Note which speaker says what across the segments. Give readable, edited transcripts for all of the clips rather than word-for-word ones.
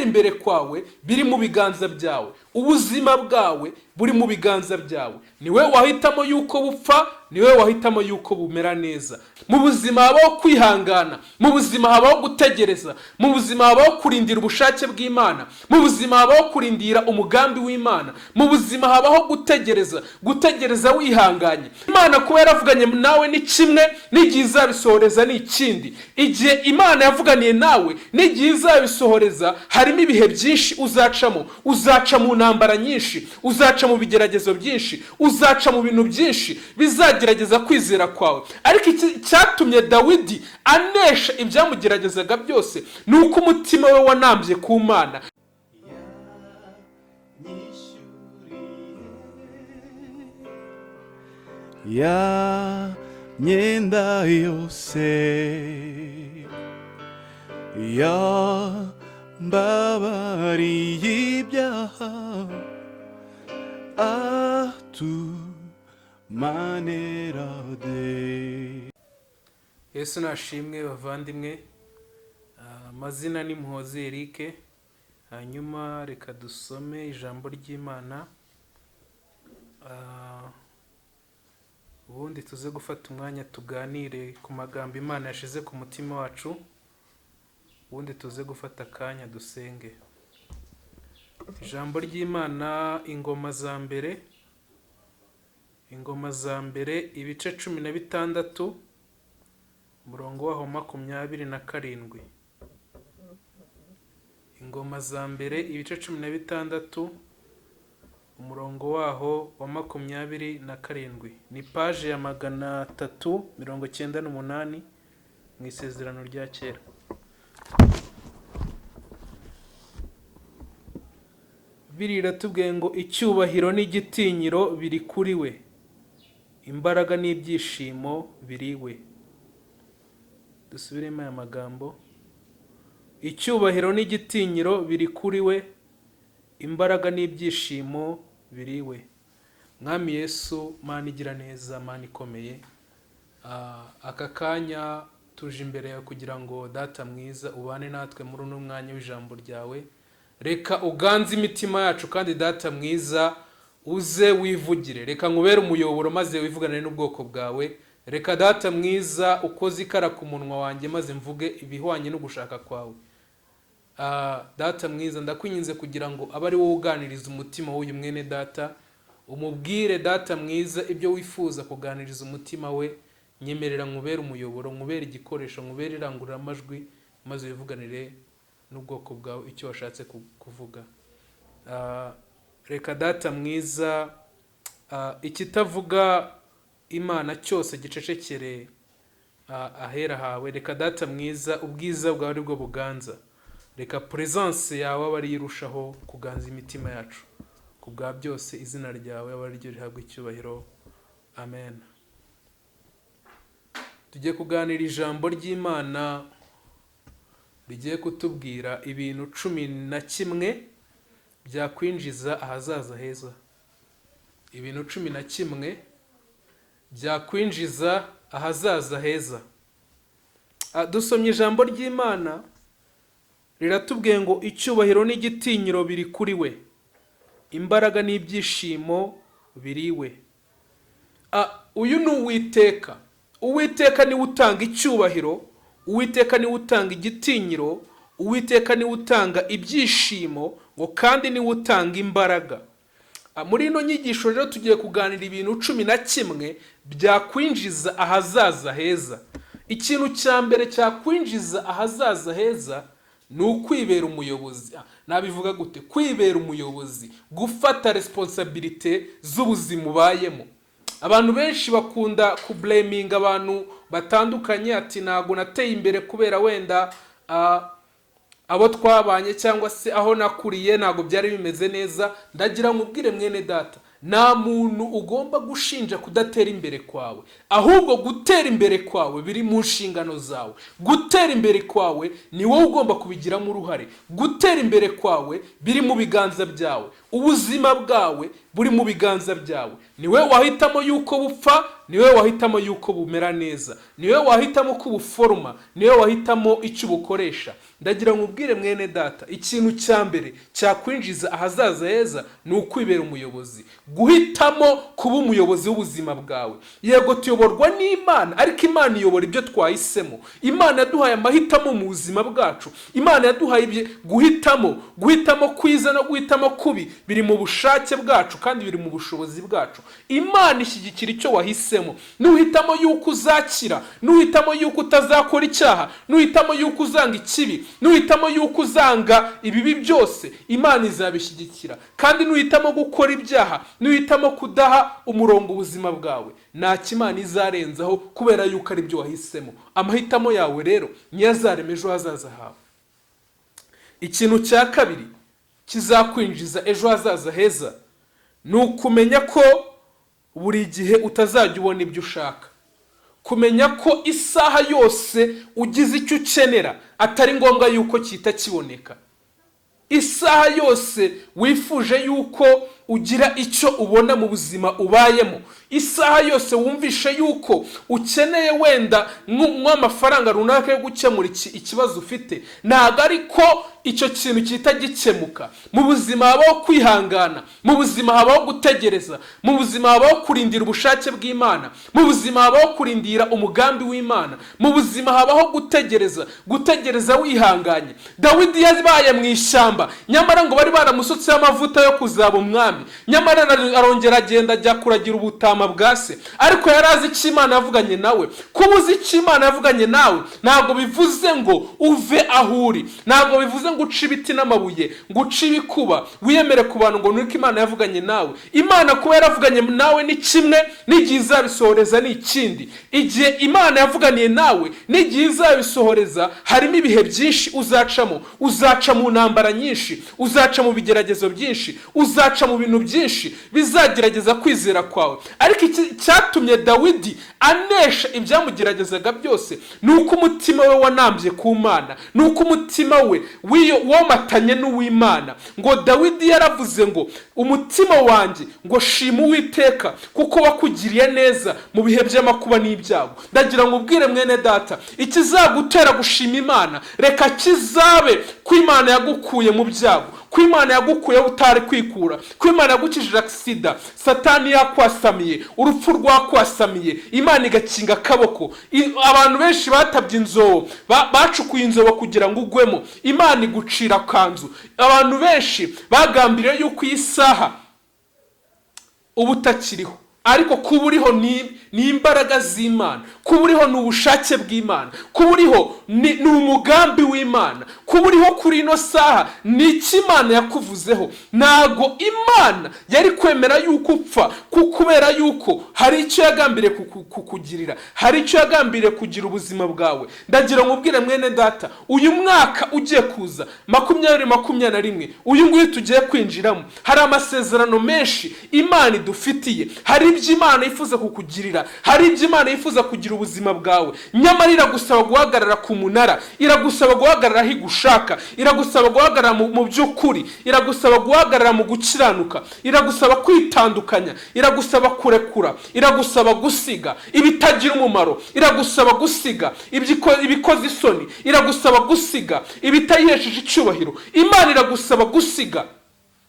Speaker 1: imbere kwawe biri mu biganza byawe, ubuzima bwawe buri mu biganza byawe. Niwe wahitamo yuko bupfa, niwe wahitamo yuko bumera neza. Mu buzima habaho kwihangana, mu buzima habaho gutegereza, mu buzima habaho kurindira ubushake bw'Imana, mu buzima habaho kurindira umugambi w'Imana, mu buzima habaho gutegereza wihanganye. Imana kuba yaravuganye nawe ni kimwe, n'igihe izabisohoreza ni ikindi. Igihe Imana yavuganiye nawe n'igihe izabisohoreza harimo ibihe byinshi uzacamo. Uzaca mu ntambara nyinshi, uzaca mu bigeragezo byinshi, uzaca mu bintu byinshi bizagerageza kwizera kwawe. Ariko cyatumye Dawidi anesha ibyamugeragezaga byose ni uko umutima we wanambye ku Mana.
Speaker 2: Ya myenda yose ya mbabariye ibyaha atumanerade.
Speaker 1: Yesu nashimwe bavandimwe. Amazina ni Muhozi EricI. Hanyuma reka dusome ijambo ry'Imana, ubundi tuze gufata umwanya tuganire ku magambo Imana yashize ku mutima wacu, ubundi tuze gufata akanya dusenge. Ijambo ry'Imana, ingoma za mbere ibice 16 umurongo waho 27. Ingoma za mbere ibice 16 umurongo waho wa 27. Ni page ya 398 mu isezerano rya kera. Birira tubwiye ngo icyubahiro n'igitinyiro biri kuri we, imbaraga n'ibyishimo biri we. Dusubiremo aya magambo. Icyubahiro n'igitinyiro biri kuri we, imbaraga n'ibyishimo biri we. Mwami Yesu, Mana igira neza, Mana ikomeye, aka kanya tuje imbere yawe kugira ngo Data mwiza ubane natwe muri uno mwanya w'ijambo ryawe. Reka uganze imitima yacu kandi Data mwiza uze wivugire. Reka nkubere umuyoboro maze wivuganire n'ubwoko bwawe. Reka Data mwiza ukoze ikara ku munwa wanjye maze mvuge ibihwanye no gushaka kwawe. Data mwiza ndakwinginze kugira ngo abe ari wowe uganiriza umutima w'uyu mwene Data, umubwire Data mwiza ibyo wifuza kuganiriza umutima we. Nyemerera nkubere umuyoboro, nkubere igikoresho, nkubere irangurura amajwi maze wivuganire n'ubwoko bwawe icyo washatse kuvuga. Reka Data mwiza ikitavuga Imana cyose gicecekere ahera hawe. Reka Data mwiza ubwiza bwawe ari bwo buganza. Reka presence yawe aba ari irushaho kuganza imitima yacu. Kubwa byose izina ryawe aba ari ryo rihabwa icyubahiro. Amen. Tugiye kuganira ijambo ry'Imana rigiye kutubwira ibintu 11 byakwinjiza ahazaza heza. Ibintu 11 byakwinjiza ahazaza heza. Dusomye ijambo ry'Imana riratubwiye ngo icyubahiro n'igitinyiro biri kuri we, imbaraga n'ibyishimo biri we. Uyu ni Uwiteka. Uwiteka ni utanga icyubahiro, Uwiteka ni utanga igitinyiro, Uwiteka ni utanga ibyishimo, ngo kandi ni utanga imbaraga. Muri ino nyigisho rero tugiye kuganira ibintu 11 byakwinjiza ahazaza heza. Ikintu cya mbere cyakwinjiza ahazaza heza ni ukwibera umuyobozi. Nabivuga gute? Kwibera umuyobozi, gufata responsibility z'ubuzima ubayemo. Abantu benshi bakunda kublaming abantu batandukanye, ati nago nateye imbere kubera wenda abo twabanye cyangwa se aho nakuriye nago byari bimeze neza. Ndagira nkubwire mwene Data, nta muntu ugomba gushinja kudatera imbere kwawe, ahubwo gutera imbere kwawe biri mu nshingano zawe. Gutera imbere kwawe ni wowe ugomba kubigiramo uruhare. Gutera imbere kwawe biri mu biganza byawe, ubuzima bwawe buri mu biganza byawe. Niwe wahitamo yuko bupfa, niwe wahitamo yuko bumera neza, niwe wahitamo ko buforma, niwe wahitamo icyo bukoresha. ndagira ngo ubwire mwene data, ikintu cya mbere cyakwinjiza ahazaza heza ni ukwibera umuyobozi, guhitamo kuba umuyobozi w'ubuzima bwawe. Yego tuyoborwa n'Imana, ariko Imana iyobora ibyo twahisemo. Imana yaduhaye amahitamo mu buzima bwacu. Imana yaduhaye guhitamo kwiza no guhitamo kubi, biri mu bushake bwacu kandi biri mu bushobozi bwacu. Imana ishyigikira icyo wahisemo. Nuhitamo yuko uzakira, nuhitamo yuko utazakora icyaha, nuhitamo yuko uzanga ikibi, nuhitamo yuko uzanga ibibi byose, Imana izabishyigikira. Kandi nuhitamo gukora ibyaha, nuhitamo kudaha umurongo ubuzima bwawe, nta Imana izarenzaho, kubera yuko ari byo wahisemo. Amahitamo yawe rero niyo azarema ejo hazaza hawe. Ikintu cya kabiri kizakwinjiza ejo hazaza heza ni ukumenya ko buri gihe utazajya ubona ibyo ushaka. Kumenya ko isaha yose ugize icyo ukenera atari ngombwa yuko cyita kiboneka. Isaha yose wifuje yuko ugira icyo ubona mu buzima ubayemo, isaha yose wumvishe yuko ukeneye wenda nk'amafaranga runaka yo gukemura ikibazo ufite, ntabwo ariko icyo kintu cyita gikemuka. Mu buzima habaho kwihangana, mu buzima habaho gutegereza, mu buzima habaho kurindira ubushake bw'Imana, mu buzima habaho kurindira umugambi w'Imana, mu buzima habaho gutegereza wihanganye. Dawidi yabaye mu ishyamba, nyamara ngo bari baramusutseho amavuta yo kuzaba umwami, nyamara arongera agenda ajya kuragira ubutama bwa se, ariko yari azi icyo Imana yavuganye nawe. Kuba uzi icyo Imana yavuganye nawe ntabwo bivuze ngo uve aho uri, ntabwo bivuze ngo uce ibiti n'amabuye, ngo uce ibikuba wiyemere ku bantu ngo nuko Imana yavuganye nawe. Imana kuba yaravuganye nawe ni kimwe, n'igihe izabisohoreza ni ikindi. Igihe Imana yavuganiye nawe n'igihe izabisohoreza harimo ibihe byinshi uzacamo. Uzaca mu ntambara nyinshi, uzaca mu bigeragezo byinshi, uzaca mu bintu byinshi bizagerageza kwizera kwawe. Ariko cyatumye Dawidi anesha ibyamugeragezaga byose ni uko umutima we wanambye ku Mana, ni uko umutima we womatanye n'uw'Imana. Ngo Dawidi yaravuze ngo umutima wanjye ngo shima Uwiteka kuko wakugiriye neza mu bihe by'amakuba n'ibyago. Ndagira ngo ubwire mwene data, ikizagutera gushima Imana reka kizabe ko Imana yagukuye mu byago, ko Imana yagukuye utari kwikura, ko Imana yagukijije aksida, Satani yakwasamiye, urupfu rwakwasamiye, Imana igakinga akaboko. Abantu benshi batabye inzobo, bacukuye inzobo kugira ngo ugwemo, Imana igucira kanzu. Abantu benshi bagambiriye yuko iyi saha ubutakiriho, ariko kuba uriho ni imbaraga z'Imana, kuba uriho ni ubushake bw'Imana, kuba uriho ni umugambi w'Imana, kuba uriho kuri ino saha ni icyo Imana yakuvuzeho. Ntago Imana yari kwemera yuko upfa kubera yuko hari icyo yagambiriye kukugirira, hari icyo yagambiriye kugira ubuzima bwawe. Ndagira ngo ubwire mwene data, uyu mwaka ugiye kuza 2021, uyu nguyu tugiye kwinjiramo, hari amasezerano menshi Imana idufitiye, hari ibyo Imana yifuza kukugirira, hari ibyo Imana yifuza kugira ubuzima bwawe. Nyamara iragusaba guhagarara ku munara, iragusaba guhagarara aho igushaka, iragusaba guhagarara mu by'ukuri, iragusaba guhagarara mu gukiranuka, iragusaba kwitandukanya, iragusaba kurekura, iragusaba gusiga ibitagira umumaro, iragusaba gusiga ibikoze isoni, iragusaba gusiga ibitayihesheje icyubahiro. Imana iragusaba gusiga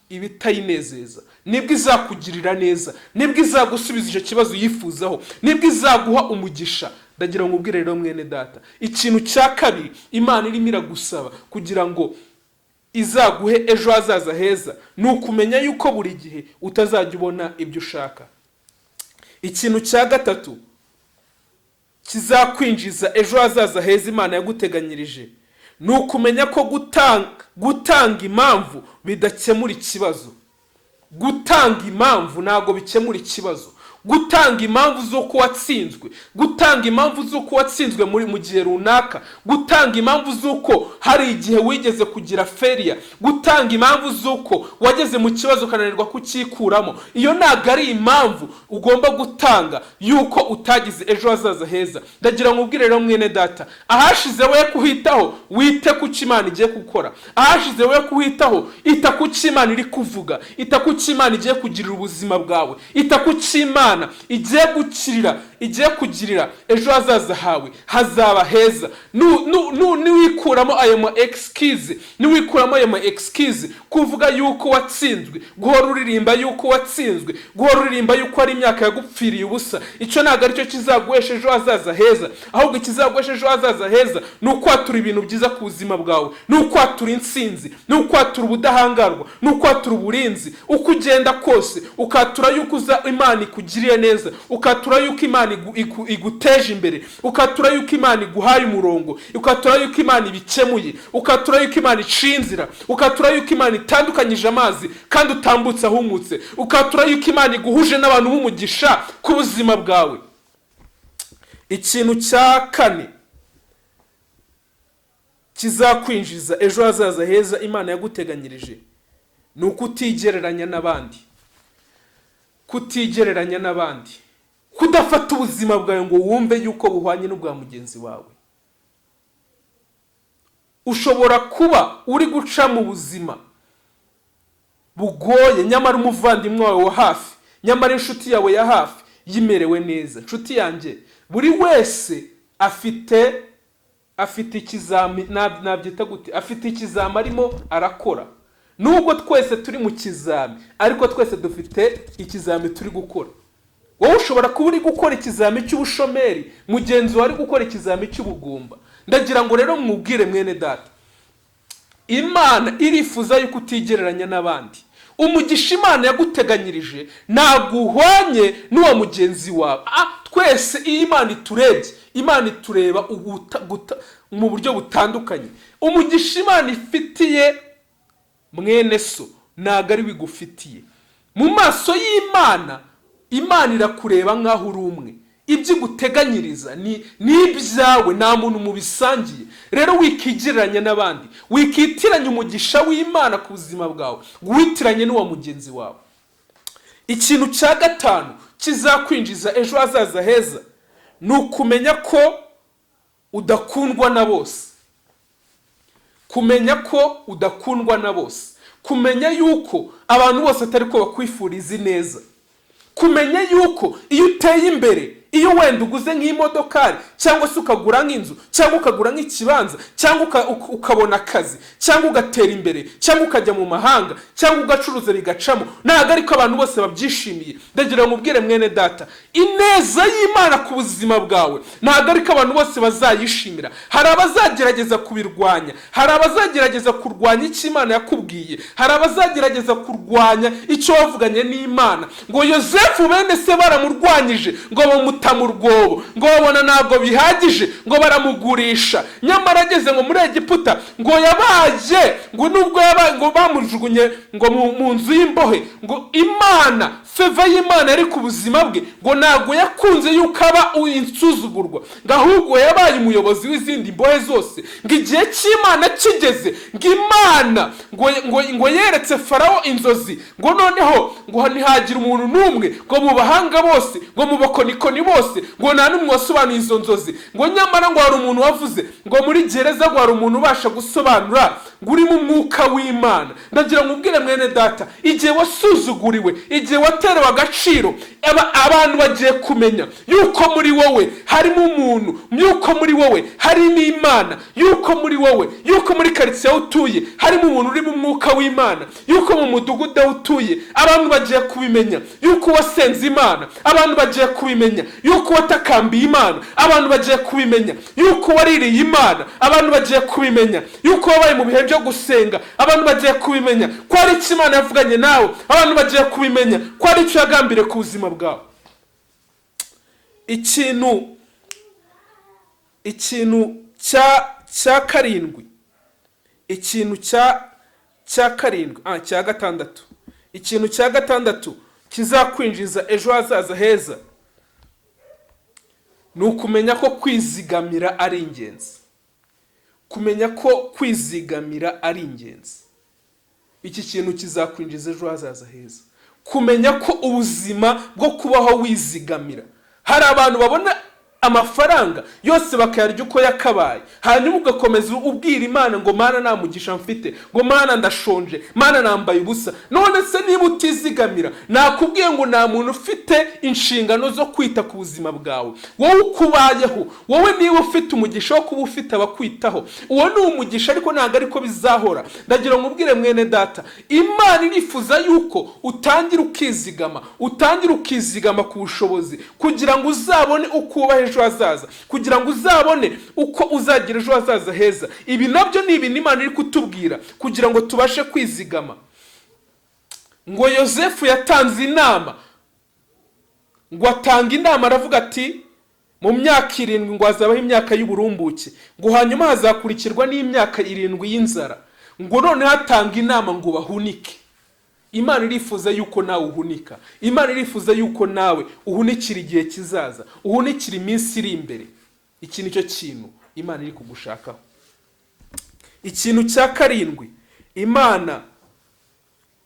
Speaker 1: ibitayinezeza. Nibwo izakugirira neza, nibwo izagusubiza icyo kibazo yifuzaho, nibwo izaguha umugisha. Ndagira ngo ubwire rero mwene data, ikintu cya kabiri Imana irimo iragusaba kugira ngo izaguhe ejo hazaza heza ni ukumenya yuko buri gihe utazajya ubona ibyo ushaka. Ikintu cya gatatu kizakwinjiza ejo hazaza heza Imana yaguteganyirije ni ukumenya ko gutanga impamvu bidakemura ikibazo. Gutanga impamvu ntago bikemura ikibazo. Gutanga impamvu z'uko watsinzwe, gutanga impamvu z'uko watsinzwe mu gihe runaka, gutanga impamvu z'uko hari igihe wigeze kugira failure, gutanga impamvu z'uko wageze mu kibazo ukananirwa kukikuramo, iyo ntago ari impamvu ugomba gutanga yuko utagize ejo hazaza heza. Ndagira ngo ubwire rero mwene data, ahashize we kuhitaho wite ku cyo Imana igiye gukora, ahashize we kuhitaho ita ku cyo Imana iri kuvuga, ita ku cyo Imana igiye kugirira ubuzima bwawe, ita ku cyo Imana igiye gukirira igiye kugirira ejo hazaza hawe hazaba heza. Niwikuramo ayo ma excuse kuvuga yuko watsinzwe, guhora uririmba yuko watsinzwe, guhora uririmba yuko ari imyaka yagupfiriye ubusa, icyo ntabwo aricyo kizaguhesha ejo hazaza heza. Ahubwo ikizaguhesha ejo hazaza heza ni ukwatura ibintu byiza ku buzima bwawe, ni ukwatura intsinzi, ni ukwatura ubudahangarwa, ni ukwatura uburinzi. Uko ugenda kose ukatura yuko Imana ikugiriye neza, ukatura yuko Imana iguteje imbere, ukatura yuko Imana iguhaye umurongo, ukatura yuko Imana ibikemuye, ukatura yuko Imana iciye inzira, ukatura yuko Imana itandukanyije amazi kandi utambutse ahumutse, ukatura yuko Imana iguhuje n'abantu b'umugisha ku buzima bwawe. Ikintu cya kane kizakwinjiza ejo hazaza heza Imana yaguteganyirije ni ukutigereranya n'abandi. Kutigereranya n'abandi, kudafata ubuzima bwawe ngo wumve yuko buhwanye n'ubwa mugenzi wawe. Ushobora kuba uri guca mu buzima bugoye, nyamara umuvandimwe wawe wa hafi, nyamara inshuti yawe ya hafi yimerewe neza. Inshuti yanjye, buri wese afite ikizami, nabyita gute, afite ikizami arimo arakora. Nubwo twese turi mu kizami, ariko twese dufite ikizami turi gukora. Wowe ushobora kuba uri gukora ikizami cy'ubushomeri, mugenzi wawe ari gukora ikizami cy'ubugumba. Ndagira ngo rero mwubwire mwene data, Imana irifuza yuko utigereranya n'abandi. Umugisha Imana yaguteganyirije ntabwo uhwanye n'uwa mugenzi wawe. Twese iyo Imana iturebye, Imana itureba mu buryo butandukanye. Umugisha Imana ifitiye mwene so ntabwo ari wigufitiye. Mu maso y'Imana, Imana irakureba nk'aho uri umwe. Ibyo iguteganyiriza ni ibyawe, nta muntu mubisangiye. Rero wikigereranya n'abandi, wikitiranya umugisha w'Imana ku buzima bwawe, witiranye n'uwa mugenzi wawe. Ikintu cya gatanu kizakwinjiza ejo hazaza heza ni ukumenya ko udakundwa na bose. Kumenya ko udakundwa na bose, kumenya yuko abantu bose atari ko bakwifuriza neza, kumenya yuko iyo uteye imbere, iyo wenda uguze nk'imodokari, cyangwa se ukagura nk'inzu, cyangwa ukagura nk'ikibanza, cyangwa ukabona akazi, cyangwa ugatera imbere, cyangwa ukajya mu mahanga, cyangwa ugacuruza bigacamo, ntabwo ariko abantu bose babyishimiye. Ndagira ngo mubwire mwene data, ineza y'Imana ku buzima bwawe ntabwo ariko abantu bose bazayishimira. Hari abazagerageza kubirwanya, hari abazagerageza kurwanya icyo Imana yakubwiye, hari abazagerageza kurwanya icyo wavuganye n'Imana. Ngo Yosefu bene se baramurwanyije, ngo bamuta mu rwobo, ngo babona ntabwo bihagije, ngo baramugurisha. Nyamara ageze ngo muri Egiputa, ngo yabaye, ngo nubwo yabaye, ngo bamujugunye ngo mu nzu y'imbohe, ngo Imana, feva y'Imana yari ku buzima bwe, ngo ntabwo yakunze yuko aba insuzugurwa, ngo ahubwo yabaye umuyobozi w'izindi mbohe zose. Ngo igihe cy'Imana kigeze, ngo Imana ngo yeretse Farawo inzozi, ngo noneho ngo ntihagira umuntu n'umwe, ngo mu bahanga bose, ngo mu bakonikoni bose, ngo nta n'umwe wasobanuye izo nzozi. Ngo nyamara ngo hari umuntu wavuze, ngo muri gereza ngo hari umuntu ubasha gusobanura, ngo uri mu mwuka w'Imana. Ndagira ngo ubwire mwene data, igihe wasuzuguriwe, igihe waterewe agaciro, abantu bagiye kumenya yuko muri wowe harimo umuntu, yuko muri wowe harimo Imana, yuko muri wowe, yuko muri karitsiye aho utuye harimo umuntu uri mu mwuka w'Imana, yuko mu mudugudu aho utuye abantu bagiye kubimenya yuko wasenze Imana, abantu bagiye kubimenya yuko watakambiye Imana, abantu bagiye kubimenya yuko waririye Imana, abantu bagiye kubimenya yuko wabaye mu bihe byo gusenga, abantu bagiye kubimenya ko ari icyo Imana yavuganye nawe, abantu bagiye kubimenya ko ari icyo yagambiriye ku buzima bwawe. Ikintu cya karindwi, cya gatandatu, ikintu cya gatandatu kizakwinjiza ejo hazaza heza ni ukumenya ko kwizigamira ari ingenzi. Kumenya ko kwizigamira ari ingenzi, iki kintu kizakwinjiza ejo hazaza heza. Kumenya ko ubuzima bwo kubaho wizigamira, hari abantu babona amafaranga yose bakayarya uko yakabaye, hanyuma ugakomeza ubwira Imana ngo Mana nta mugisha mfite, ngo Mana ndashonje, Mana nambaye ubusa. None se niba utizigamira, nakubwiye ngo nta muntu ufite inshingano zo kwita ku buzima bwawe. Wowe ukubayeho, wowe niba ufite umugisha wo kuba ufite abakwitaho, uwo ni umugisha, ariko ntabwo ariko bizahora. Ndagira ngo ubwire mwene data, Imana irifuza yuko utangira ukizigama ku bushobozi, kugira ngo uzabone uko ubaho ejo hazaza, kugira ngo uzabone uko uzagira ejo hazaza heza. Ibi nabyo ni ibintu Imana iri kutubwira kugira ngo tubashe kwizigama. Ngo Yosefu yatanze inama, ngo atanga inama aravuga ati mu myaka 7 ngo hazabaho imyaka y'uburumbuke, ngo hanyuma hazakurikirwa n'imyaka 7 y'inzara, ngo none hatanga inama ngo bahunike. Imana irifuza yuko nawe uhunika. Imana irifuza yuko nawe uhunikira igihe kizaza, uhunikira iminsi iri imbere. Iki nicyo kintu Imana iri kugushakaho. Ikintu cya 7 Imana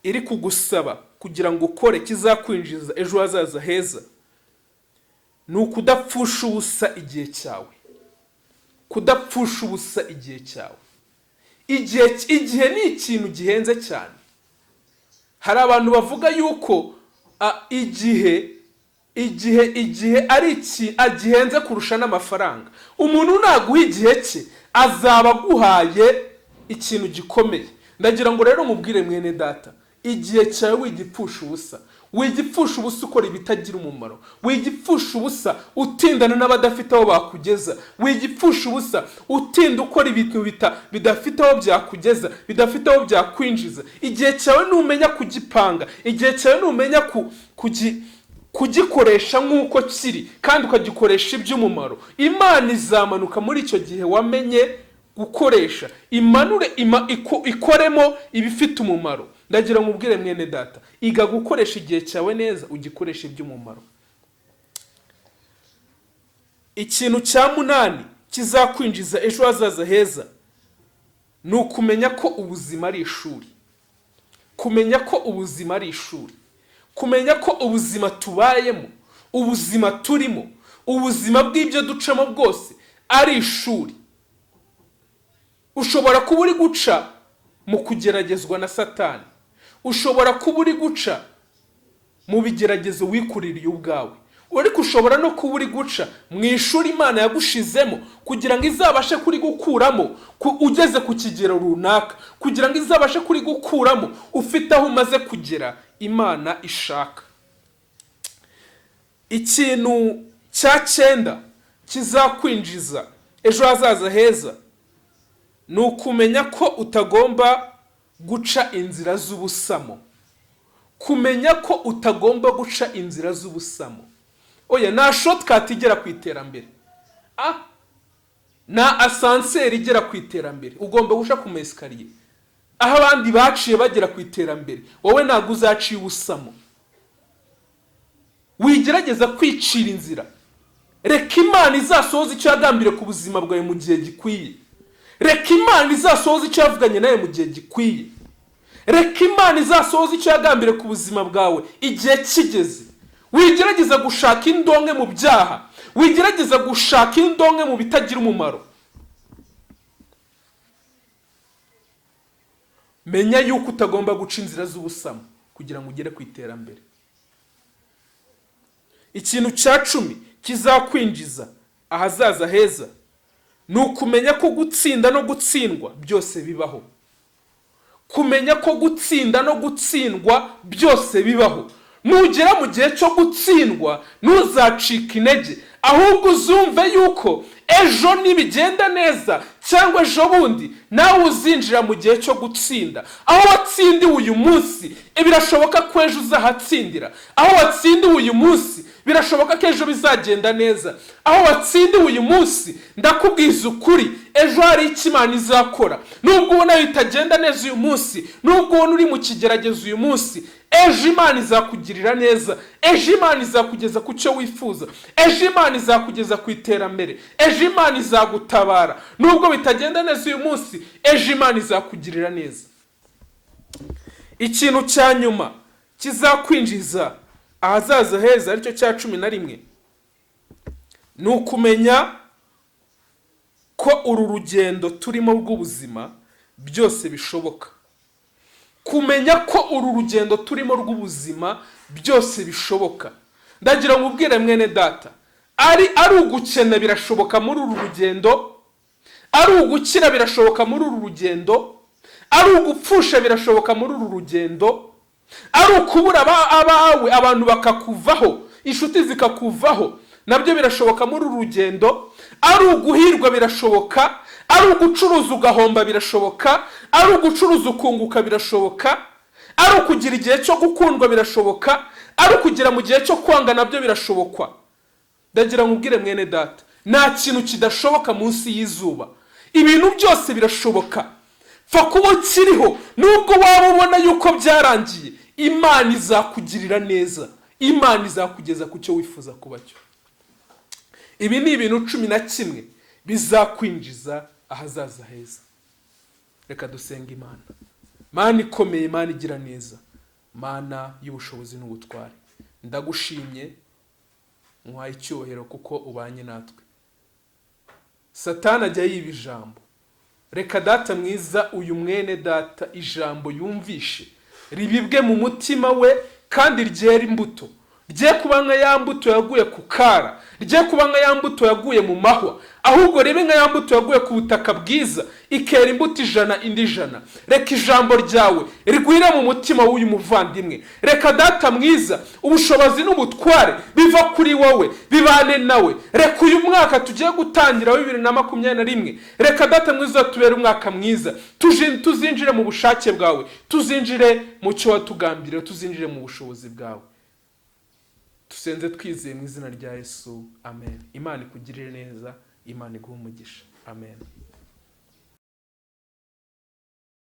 Speaker 1: iri kugusaba kugira ngo ukore kizakwinjiza ejo hazaza heza, ni ukudapfusha ubusa igihe cyawe. Kudapfusha ubusa igihe cyawe. Igihe ni ikintu gihenze cyane. Hari abantu bavuga yuko igihe ari agihenze kurusha n'amafaranga. Umuntu naguha igihe cye azaba aguhaye ikintu gikomeye. Ndagira ngo rero mubwire mwene data, igihe cyawe wigipfusha ubusa. Wigipfusha ubusa ukora ibitagira umumaro. Wigipfusha ubusa utindana n'abadafite aho bakugeza. Wigipfusha ubusa utinda ukora ibintu bidafite aho byakugeza, bidafite aho byakwinjiza. Igihe cyawe numenya kugipanga, igihe cyawe numenya kugikoresha nk'uko kiri, kandi ukagikoresha iby'umumaro, Imana izamanuka muri icyo gihe wamenye gukoresha, ikoremo ibifite umumaro. Ndagira ngo ubwire mwene data, iga gukoresha igihe cyawe neza, ugikoresha iby'umumaro. Ikintu cya 8 kizakwinjiza ejo hazaza heza, ni ukumenya ko ubuzima ari ishuri. Kumenya ko ubuzima ari ishuri. Kumenya ko ubuzima tubayemo, ubuzima turimo, ubuzima bw'ibyo ducamo bwose ari ishuri. Ushobora kuba uri guca mu kugeragezwa na Satani. Ushobora kuba uri guca mu bigeragezo wikuririye ubwawe. Ariko ushobora no kuba uri guca mu ishuri Imana yagushizemo kugira ngo izabashe kuri gukuramo ugeze ku kigero runaka, kugira ngo izabashe kuri gukuramo ufite aho umaze kugera Imana ishaka. Ikintu cya 9 kizakwinjiza ejo hazaza heza, ni ukumenya ko utagomba guca inzira z'ubusamo. Kumenya ko utagomba guca inzira z'ubusamo. Oya, nta shortcut igera ku iterambere. Na ascenseur igera ku iterambere. Ugomba guca ku escalier. Aho abandi baciye bagera ku iterambere, wowe ntabwo uzaciye ubusamo. Wigerageza kwicira inzira. Reka Imana izasohoza icyo yagambiriye ku buzima bwawe mu gihe gikwiye. Reka Imana izasohoza icyo yavuganye nawe mu gihe gikwiye. Reka Imana izasohoza icyo yagambiriye ku buzima bwawe igihe kigeze. Wigerageza gushaka indonke mu byaha, wigerageza gushaka indonke mu bitagira umumaro. Menya yuko utagomba guca inzira z'ubusamo kugira ngo ugere ku iterambere. Ikintu cya 10 kizakwinjiza ahazaza heza, ni ukumenya ko gutsinda no gutsindwa byose bibaho. Kumenya ko gutsinda no gutsindwa byose bibaho. Nugera mu gihe cyo gutsindwa ntuzacika intege, ahubwo uzumve yuko ejo nibigenda neza cyangwa ejo bundi nawe uzinjira mu gihe cyo gutsinda. Aho watsindiwe uyu munsi birashoboka ko ejo uzahatsindira. Aho watsindiwe uyu munsi birashoboka ko ejo bizagenda neza. Aho watsindiwe uyu munsi ndakubwiza ukuri, ejo hari icyo Imana izakora. Nubwo ubona bitagenda neza uyu munsi, nubwo ubona uri mu kigeragezo uyu munsi, ejo Imana izakugirira neza. Ejo Imana izakugeza ku cyo wifuza. Ejo Imana izakugeza ku iterambere. Ejo Imana izagutabara. Nubwo bitagenda neza uyu munsi, ejo Imana izakugirira neza. Ikintu cya nyuma kizakwinjiza ahazaza heza, aricyo cya 11, ni ukumenya ko uru rugendo turimo rw'ubuzima byose bishoboka. Kumenya ko uru rugendo turimo rw'ubuzima byose bishoboka. Ndagira ngo ubwire mwene data, ari ugukena birashoboka muri uru rugendo, ari ugukira birashoboka muri uru rugendo, ari ugupfusha birashoboka muri uru rugendo, ari ukubura abawe abantu bakakuvaho, inshuti zikakuvaho, nabyo birashoboka muri uru rugendo, ari uguhirwa birashoboka, ari ugucuruza ugahomba birashoboka, ari ugucuruza ukunguka birashoboka, ari ukugira igihe cyo gukundwa birashoboka, ari ukugira mu gihe cyo kwanga nabyo birashobokwa. Ndagira ngo ubwire mwene data, nta kintu kidashoboka munsi y'izuba. Ibintu byose birashoboka. Fa kuba kiriho, nubwo waba ubona yuko byarangiye, Imana izakugirira neza, Imana izakugeza ku cyo wifuza kuba cyo. Ibi ni ibintu 11 bizakwinjiza ahazaza heza. Reka dusenga Imana. Mana ikomeye, Mana igira neza, Mana y'ubushobozi n'ubutware, ndagushimye, nkwaye icyubahiro kuko ubanye natwe. Satani ajya yiba ijambo. Reka data mwiza, uyu mwene data ijambo yumvishe ribibwe mu mutima we, kandi ryera imbuto. Rye kuba nka ya mbuto yaguye ku kara, rye kuba nka ya mbuto yaguye mu mahwa, ahubwo ribe nka ya mbuto yaguye ku butaka bwiza, ikera imbuto 100 indi 100. Reka ijambo ryawe rigwire mu mutima w'uyu muvandimwe. Reka data mwiza, ubushobozi n'ubutware biva kuri wowe, bibane nawe. Reka uyu mwaka tugiye gutangira 2021, reka data mwiza tubere umwaka mwiza, tuzinjire mu bushake bwawe, tuzinjire mu cyo watugambiriye, tuzinjire mu bushobozi bwawe. Tusenze twizeye mu izina rya Yesu, amen. Imana ikugirire neza, Imana iguhe umugisha, amen.